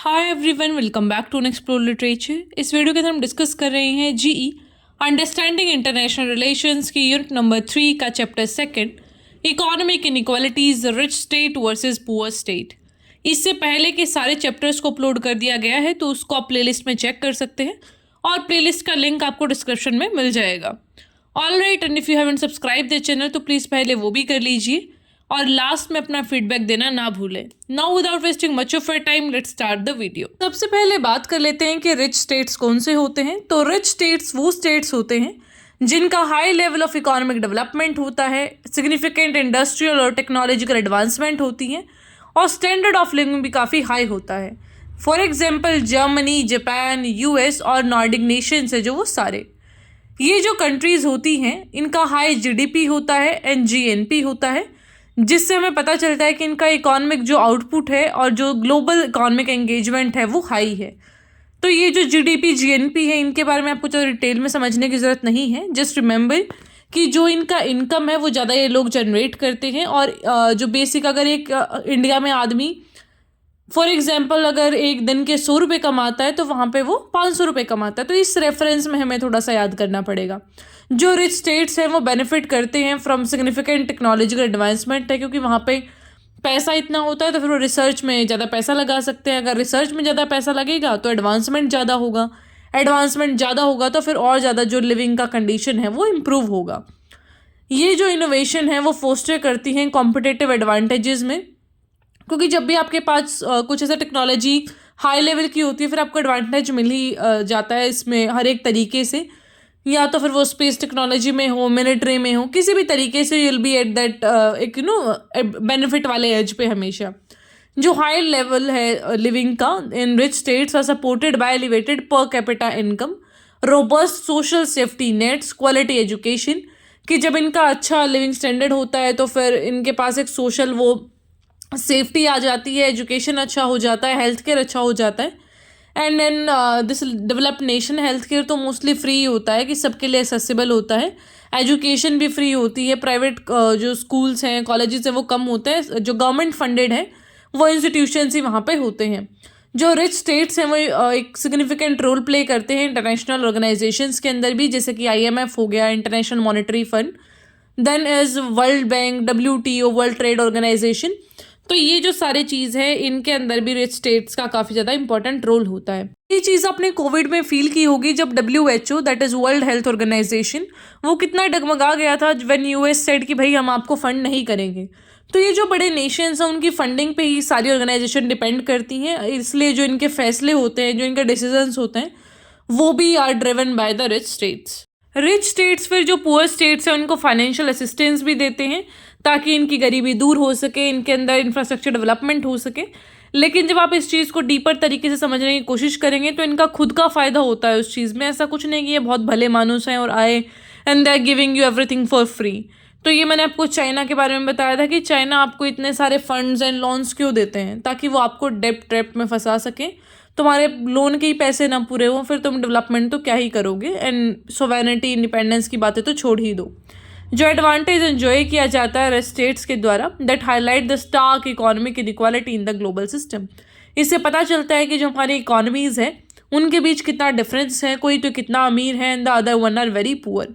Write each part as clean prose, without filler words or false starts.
Hi everyone, welcome back to explore literature. इस video के अंदर हम डिस्कस कर रहे हैं जीई अंडरस्टैंडिंग इंटरनेशनल रिलेशंस की यूनिट नंबर 3 का chapter second, economic inequalities, rich state versus poor state. इससे पहले के सारे चैप्टर्स को अपलोड कर दिया गया है, तो उसको आप प्लेलिस्ट में चेक कर सकते हैं और प्लेलिस्ट का लिंक आपको डिस्क्रिप्शन में मिल जाएगा। Alright, and if you haven't subscribe the channel तो प्लीज़ पहले वो भी कर लीजिए और लास्ट में अपना फीडबैक देना ना भूलें। Now without wasting much of your time, let's start the video. सबसे पहले बात कर लेते हैं कि रिच स्टेट्स कौन से होते हैं। तो रिच स्टेट्स वो स्टेट्स होते हैं जिनका high level of economic development होता है, सिग्निफिकेंट इंडस्ट्रियल और टेक्नोलॉजिकल एडवांसमेंट होती है और स्टैंडर्ड ऑफ लिविंग भी काफ़ी हाई होता है। For example Germany, Japan, US और नॉर्डिक नेशंस है जो वो सारे ये जो कंट्रीज़ होती हैं इनका हाई जीडीपी होता है एंड जीएनपी होता है, जिससे हमें पता चलता है कि इनका इकोनॉमिक जो आउटपुट है और जो ग्लोबल इकोनॉमिक एंगेजमेंट है वो हाई है। तो ये जो जीडीपी जीएनपी है इनके बारे में आपको ज़्यादा डिटेल में समझने की ज़रूरत नहीं है। जस्ट रिमेंबर कि जो इनका इनकम है वो ज़्यादा ये लोग जनरेट करते हैं और जो बेसिक अगर एक इंडिया में आदमी फॉर एग्जाम्पल अगर एक दिन के 100 रुपये कमाता है तो वहाँ पे वो 500 रुपये कमाता है। तो इस रेफरेंस में हमें थोड़ा सा याद करना पड़ेगा। जो रिच स्टेट्स हैं वो बेनिफिट करते हैं फ्रॉम सिग्निफिकेंट टेक्नोलॉजिकल एडवांसमेंट है, क्योंकि वहाँ पे पैसा इतना होता है तो फिर वो रिसर्च में ज़्यादा पैसा लगा सकते हैं। अगर रिसर्च में ज़्यादा पैसा लगेगा तो एडवांसमेंट ज़्यादा होगा, एडवांसमेंट ज़्यादा होगा तो फिर और ज़्यादा जो लिविंग का कंडीशन है वो इम्प्रूव होगा। ये जो इनोवेशन है वो फोस्टर करती हैं कॉम्पिटिटिव एडवांटेजेस में, क्योंकि जब भी आपके पास कुछ ऐसा टेक्नोलॉजी हाई लेवल की होती है फिर आपको एडवांटेज मिल ही जाता है इसमें हर एक तरीके से, या तो फिर वो स्पेस टेक्नोलॉजी में हो, मिलिट्री में हो, किसी भी तरीके से यूल बी एट दैट एक बेनिफिट वाले एज पे हमेशा। जो हाई लेवल है लिविंग का in rich states are supported by elevated per capita income, robust social safety nets, quality education, कि जब इनका अच्छा लिविंग स्टैंडर्ड होता है तो फिर इनके पास एक सोशल वो सेफ्टी आ जाती है, एजुकेशन अच्छा हो जाता है, हेल्थ केयर अच्छा हो जाता है। And then this developed nation health care तो मोस्टली फ्री होता है कि सबके लिए एक्सेसिबल होता है, एजुकेशन भी फ्री होती है, प्राइवेट जो स्कूल्स हैं कॉलेजेस हैं वो कम होते हैं, जो गवर्नमेंट फंडेड है वो इंस्टीट्यूशंस ही वहाँ पे होते हैं। जो रिच स्टेट्स हैं वो एक सिग्निफिकेंट रोल प्ले करते हैं इंटरनेशनल ऑर्गेनाइजेशंस के अंदर भी, जैसे कि आईएमएफ हो गया, International Monetary Fund, then as World Bank, WTO, World Trade Organization. तो ये जो सारी चीज़ है इनके अंदर भी रिच स्टेट्स का काफ़ी ज़्यादा इंपॉर्टेंट रोल होता है। ये चीज़ आपने कोविड में फील की होगी जब WHO, that is World Health Organization, वो कितना डगमगा गया था व्हेन यूएस सेड कि भाई हम आपको फंड नहीं करेंगे। तो ये जो बड़े नेशंस हैं उनकी फंडिंग पे ही सारी ऑर्गेनाइजेशन डिपेंड करती हैं, इसलिए जो इनके फैसले होते हैं, जो इनके डिसीजंस होते हैं वो भी are driven by the rich states. Rich states फिर जो पुअर स्टेट्स हैं उनको फाइनेंशियल असिस्टेंस भी देते हैं ताकि इनकी गरीबी दूर हो सके, इनके अंदर इंफ्रास्ट्रक्चर डेवलपमेंट हो सके। लेकिन जब आप इस चीज़ को डीपर तरीके से समझने की कोशिश करेंगे तो इनका खुद का फ़ायदा होता है उस चीज़ में। ऐसा कुछ नहीं कि ये बहुत भले मानुस हैं और आए and they are giving you everything for free. तो ये मैंने आपको चाइना के बारे में बताया था कि चाइना आपको इतने सारे फंड्स एंड लोन्स क्यों देते हैं, ताकि वो आपको डेब्ट ट्रैप में फंसा सकें, तुम्हारे लोन के ही पैसे ना पूरे हों, फिर तुम डेवलपमेंट तो क्या ही करोगे, एंड सोवेरेनिटी इंडिपेंडेंस की बातें तो छोड़ ही दो। जो एडवांटेज एंजॉय किया जाता है स्टेट्स के द्वारा, that highlight the stark economic inequality in the global system. इससे पता चलता है कि जो हमारी इकोनॉमीज़ है उनके बीच कितना डिफरेंस है, कोई तो कितना अमीर है and the other one are very poor.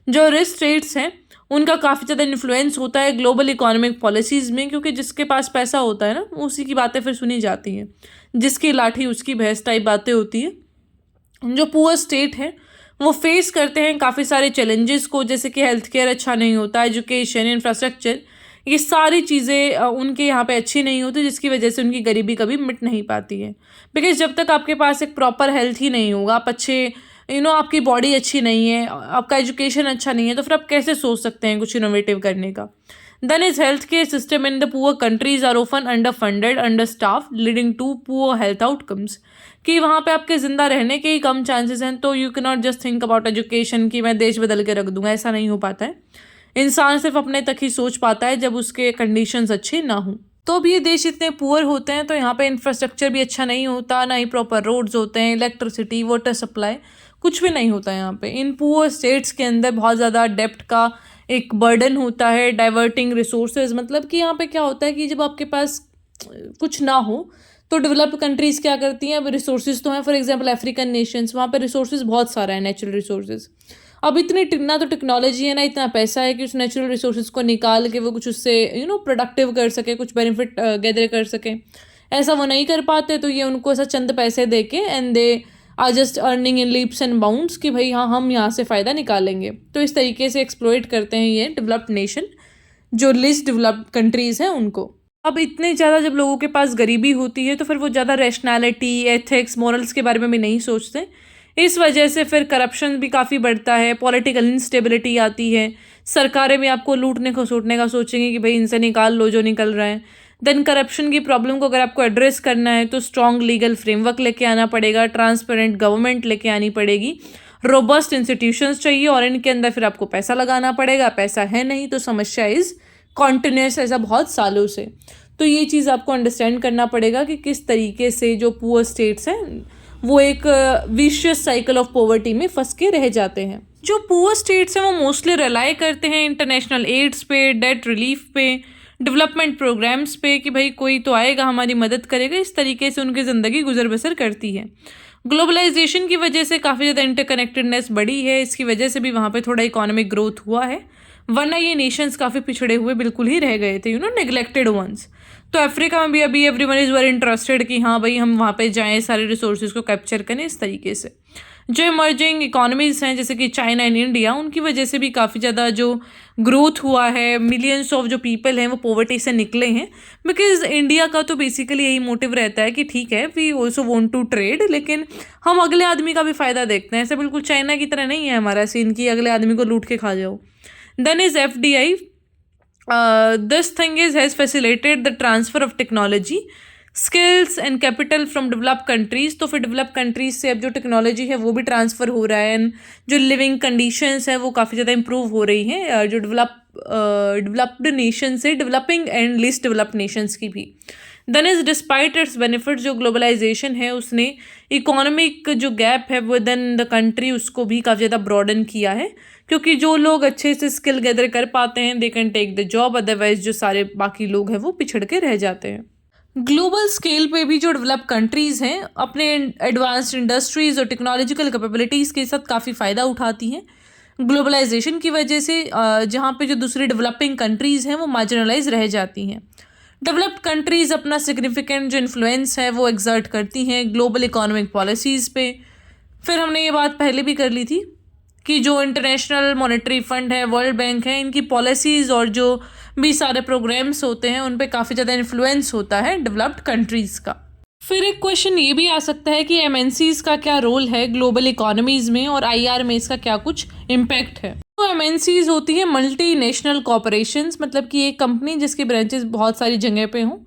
जो रिच स्टेट्स हैं उनका काफ़ी ज़्यादा इन्फ्लुएंस होता है ग्लोबल इकोनॉमिक पॉलिसीज़ में, क्योंकि जिसके पास पैसा होता है ना उसी की बातें फिर सुनी जाती हैं, जिसकी लाठी उसकी भैंस टाइप बातें होती हैं। जो पुअर स्टेट है वो फेस करते हैं काफ़ी सारे चैलेंजेस को, जैसे कि हेल्थ केयर अच्छा नहीं होता, एजुकेशन, इंफ्रास्ट्रक्चर, ये सारी चीज़ें उनके यहाँ पे अच्छी नहीं होती, जिसकी वजह से उनकी गरीबी कभी मिट नहीं पाती है। बिकॉज जब तक आपके पास एक प्रॉपर हेल्थ ही नहीं होगा, आप अच्छे आपकी बॉडी अच्छी नहीं है, आपका एजुकेशन अच्छा नहीं है, तो फिर आप कैसे सोच सकते हैं कुछ इनोवेटिव करने का। Then is health care system in the poor countries are often under funded, under staff, leading to poor health outcomes, कि वहाँ पे आपके ज़िंदा रहने के ही कम चांसेस हैं। तो you can not just think about education कि मैं देश बदल के रख दूंगा, ऐसा नहीं हो पाता है। इंसान सिर्फ अपने तक ही सोच पाता है जब उसके कंडीशंस अच्छे ना हों। तो अब ये देश इतने पुअर होते हैं तो यहाँ पे इंफ्रास्ट्रक्चर भी अच्छा नहीं होता, ना ही प्रॉपर रोड्स होते हैं, इलेक्ट्रिसिटी, वाटर सप्लाई, कुछ भी नहीं होता यहाँ पे। इन पुअर स्टेट्स के अंदर बहुत ज़्यादा डेब्ट का एक बर्डन होता है, डाइवर्टिंग रिसोर्सेज, मतलब कि यहाँ पे क्या होता है कि जब आपके पास कुछ ना हो तो डेवलप्ड कंट्रीज़ क्या करती हैं, अब रिसोर्सेज तो हैं, फॉर एग्जांपल अफ्रीकन नेशंस, वहाँ पे रिसोर्सेज बहुत सारा है, नेचुरल रिसोर्सेज। अब इतनी ना तो टेक्नोलॉजी है ना इतना पैसा है कि उस नेचुरल रिसोर्सेज को निकाल के वो कुछ उससे प्रोडक्टिव कर सके, कुछ बेनिफिट गैदर कर सके। ऐसा वो नहीं कर पाते, तो ये उनको ऐसा चंद पैसे दे के and they are just earning in leaps and bounds कि भाई हाँ हम यहाँ से फ़ायदा निकालेंगे। तो इस तरीके से एक्सप्लॉइट करते हैं ये डेवलप्ड नेशन, जो लिस्ट डेवलप्ड कंट्रीज़ हैं उनको। अब इतने ज़्यादा जब लोगों के पास गरीबी होती है तो फिर वो ज़्यादा रैशनैलिटी, एथिक्स, मॉरल्स के बारे में भी नहीं सोचते। इस वजह से फिर करप्शन भी काफ़ी बढ़ता है, पॉलिटिकल इंस्टेबिलिटी आती है, सरकारें भी आपको लूटने खसोटने का सोचेंगी कि भाई इनसे निकाल लो जो निकल रहा है। देन करप्शन की प्रॉब्लम को अगर आपको एड्रेस करना है तो स्ट्रॉन्ग लीगल फ्रेमवर्क लेके आना पड़ेगा, ट्रांसपेरेंट गवर्नमेंट लेके आनी पड़ेगी, रोबस्ट इंस्टीट्यूशंस चाहिए और इनके अंदर फिर आपको पैसा लगाना पड़ेगा। पैसा है नहीं तो समस्या इज़ कॉन्टिन्यूस, ऐसा बहुत सालों से। तो ये चीज़ आपको अंडरस्टैंड करना पड़ेगा कि किस तरीके से जो पुअर स्टेट्स हैं वो एक विशियस साइकिल ऑफ पॉवर्टी में फंस के रह जाते हैं। जो पुअर स्टेट्स हैं वो मोस्टली रिलाई करते हैं इंटरनेशनल एड्स पे, डेट रिलीफ पे, डेवलपमेंट प्रोग्राम्स पे कि भाई कोई तो आएगा हमारी मदद करेगा। इस तरीके से उनकी ज़िंदगी गुजर बसर करती है। ग्लोबलाइजेशन की वजह से काफ़ी ज़्यादा इंटरकनेक्टेडनेस बढ़ी है, इसकी वजह से भी वहाँ पे थोड़ा इकोनॉमिक ग्रोथ हुआ है, वरना ये नेशंस काफ़ी पिछड़े हुए बिल्कुल ही रह गए थे, नेग्लेक्टेड वंस। तो अफ्रीका में भी अभी एवरीवन इज़ वेरी इंटरेस्टेड कि हाँ भाई हम वहाँ पे जाएँ, सारे रिसोर्सेज को कैप्चर करें। इस तरीके से जो इमर्जिंग इकोनॉमीज़ हैं जैसे कि चाइना एंड इंडिया, उनकी वजह से भी काफ़ी ज़्यादा जो ग्रोथ हुआ है, मिलियंस ऑफ जो पीपल हैं वो पॉवर्टी से निकले हैं। बिकॉज इंडिया का तो बेसिकली यही मोटिव रहता है कि ठीक है we also want to trade, लेकिन हम अगले आदमी का भी फ़ायदा देखते हैं। ऐसे बिल्कुल चाइना की तरह नहीं है हमारा सीन कि अगले आदमी को लूट के खा जाओ। Then is FDI. This thing has facilitated the transfer of technology, skills and capital from developed countries. तो फिर developed countries से अब जो टेक्नोलॉजी है वो भी ट्रांसफ़र हो रहा है, एंड जो लिविंग कंडीशंस है वो काफ़ी ज़्यादा इम्प्रूव हो रही हैं जो डेवलप्ड नेशन से developing and least developed nations की भी। Then is despite its benefit, जो ग्लोबलाइजेशन है उसने इकोनॉमिक जो गैप है विद इन द कंट्री उसको भी काफ़ी ज़्यादा ब्रॉडन किया है, क्योंकि जो लोग अच्छे से स्किल गैदर कर पाते हैं they can take the job, otherwise जो सारे बाकी लोग हैं वो पिछड़ के रह जाते हैं। ग्लोबल स्केल पे भी जो डेवलप कंट्रीज़ हैं अपने एडवांस्ड इंडस्ट्रीज़ और टेक्नोलॉजिकल कैपेबिलिटीज़ के साथ काफ़ी फ़ायदा उठाती हैं ग्लोबलाइजेशन की वजह से, जहाँ पे जो दूसरी डेवलपिंग कंट्रीज़ हैं वो मार्जिनलाइज रह जाती हैं। डेवलप्ड कंट्रीज़ अपना सिग्निफिकेंट जो इन्फ्लुएंस है वो एक्सर्ट करती हैं ग्लोबल इकोनॉमिक पॉलिसीज़ पे। फिर हमने ये बात पहले भी कर ली थी कि जो इंटरनेशनल मॉनेटरी फंड है, वर्ल्ड बैंक है, इनकी पॉलिसीज़ और जो भी सारे प्रोग्राम्स होते हैं उन पे काफ़ी ज़्यादा इन्फ्लुएंस होता है डेवलप्ड कंट्रीज़ का। फिर एक क्वेश्चन ये भी आ सकता है कि MNCs का क्या रोल है ग्लोबल इकोनॉमीज़ में और IR में इसका क्या कुछ इम्पैक्ट है। तो MNCs होती है मल्टी नेशनल कॉरपोरेशंस, मतलब कि एक कंपनी जिसकी ब्रांचेस बहुत सारी जगह पे हों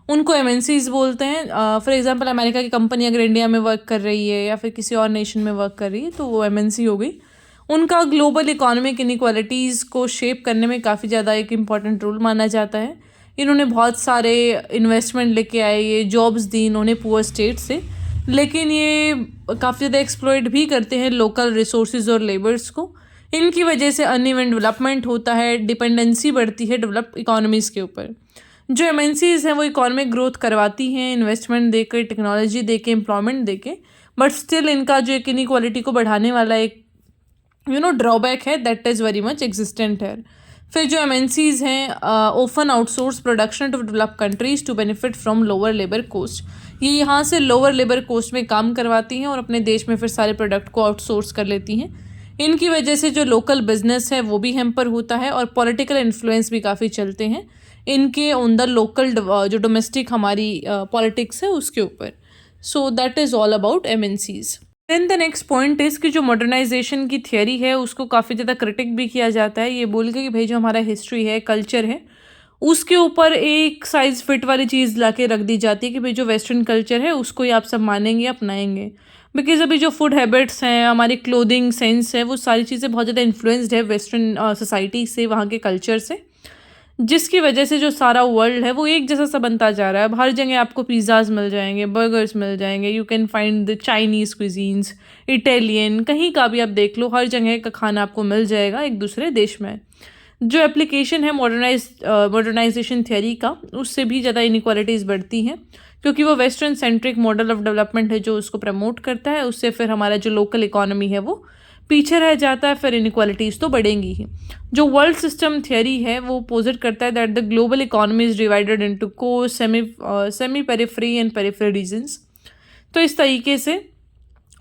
उनको MNCs बोलते हैं। फॉर एग्जांपल अमेरिका की कंपनी अगर इंडिया में वर्क कर रही है या फिर किसी और नेशन में वर्क कर रही है तो वो MNC हो गई। उनका ग्लोबल इकोनॉमिक इनइक्वालिटीज़ को शेप करने में काफ़ी ज़्यादा एक इम्पॉर्टेंट रोल माना जाता है। इन्होंने बहुत सारे इन्वेस्टमेंट लेके आए, ये जॉब्स दी इन्होंने पुअर स्टेट से, लेकिन ये काफ़ी ज़्यादा एक्सप्लॉइट भी करते हैं लोकल रिसोर्सेज और लेबर्स को। इनकी वजह से अनइवन डेवलपमेंट होता है, डिपेंडेंसी बढ़ती है डेवलप्ड इकोनॉमीज़ के ऊपर। जो MNCs हैं वो इकोनॉमिक ग्रोथ करवाती हैं इन्वेस्टमेंट देकर, टेक्नोलॉजी देके, एम्प्लॉयमेंट देके, बट स्टिल इनका जो एक इनइक्वालिटी को बढ़ाने वाला एक ड्रॉबैक है that is very much existent है। फिर जो MNCs हैं often outsource production to develop countries to benefit from lower labour cost. ये यहाँ से लोअर लेबर कोस्ट में काम करवाती हैं और अपने देश में फिर सारे प्रोडक्ट को आउटसोर्स कर लेती हैं। इनकी वजह से जो लोकल बिजनेस है वो भी हैम्पर होता है और पॉलिटिकल इन्फ्लुएंस भी काफ़ी चलते हैं इनके ऑन द लोकल जो डोमेस्टिक हमारी पॉलिटिक्स है उसके ऊपर। So that is all about MNCs। Then the next point is कि जो मॉडर्नाइजेशन की थियरी है उसको काफ़ी ज़्यादा क्रिटिक भी किया जाता है, ये बोल के कि भाई जो हमारा हिस्ट्री है, कल्चर है, उसके ऊपर एक साइज फिट वाली चीज़ ला के रख दी जाती है कि भाई जो वेस्टर्न कल्चर है उसको ही आप सब मानेंगे, अपनाएंगे। बिकॉज अभी जो फूड हैबिट्स हैं, हमारी क्लोथिंग सेंस है, वो सारी चीज़ें बहुत ज़्यादा इन्फ्लुएंस्ड है वेस्टर्न सोसाइटी से, वहाँ के कल्चर से, जिसकी वजह से जो सारा वर्ल्ड है वो एक जैसा सा बनता जा रहा है। अब हर जगह आपको पिज़्ज़ाज़ मिल जाएंगे, बर्गर्स मिल जाएंगे, you can find the Chinese cuisines, Italian, कहीं का भी आप देख लो, हर जगह का खाना आपको मिल जाएगा एक दूसरे देश में। जो एप्लीकेशन है मॉडर्नाइजेशन थियरी का, उससे भी ज़्यादा इनइक्वालिटीज़ बढ़ती हैं क्योंकि वो western centric model of development है जो उसको प्रमोट करता है, उससे फिर हमारा जो लोकल इकोनॉमी है वो पीछे रह जाता है, फिर इनइक्वालिटीज़ तो बढ़ेंगी ही। जो वर्ल्ड सिस्टम थियरी है वो पोजिट करता है that the global economy is divided into core, semi periphery and peripheral regions. तो इस तरीके से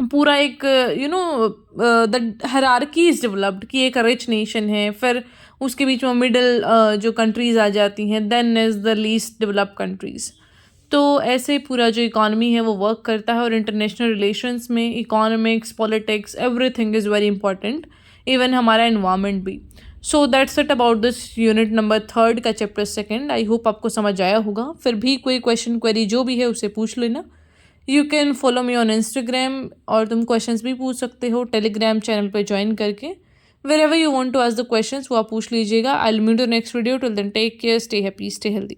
पूरा एक द हायरार्की इज़ डेवलप्ड कि एक रिच नेशन है, फिर उसके बीच में मिडिल जो कंट्रीज़ आ जाती हैं, then is the least developed countries. तो ऐसे पूरा जो इकॉनमी है वो वर्क करता है, और इंटरनेशनल रिलेशंस में economics, politics, everything is very important, even हमारा एनवायरनमेंट भी। So that's it about this unit number 3 का चैप्टर 2। आई होप आपको समझ आया होगा। फिर भी कोई क्वेश्चन क्वेरी जो भी है उसे पूछ लेना। You can follow me on Instagram, और तुम क्वेश्चंस भी पूछ सकते हो टेलीग्राम चैनल पर ज्वाइन करके। Wherever you want to ask the questions वो आप पूछ लीजिएगा। I will meet you next video. Till then take care, stay happy, stay healthy.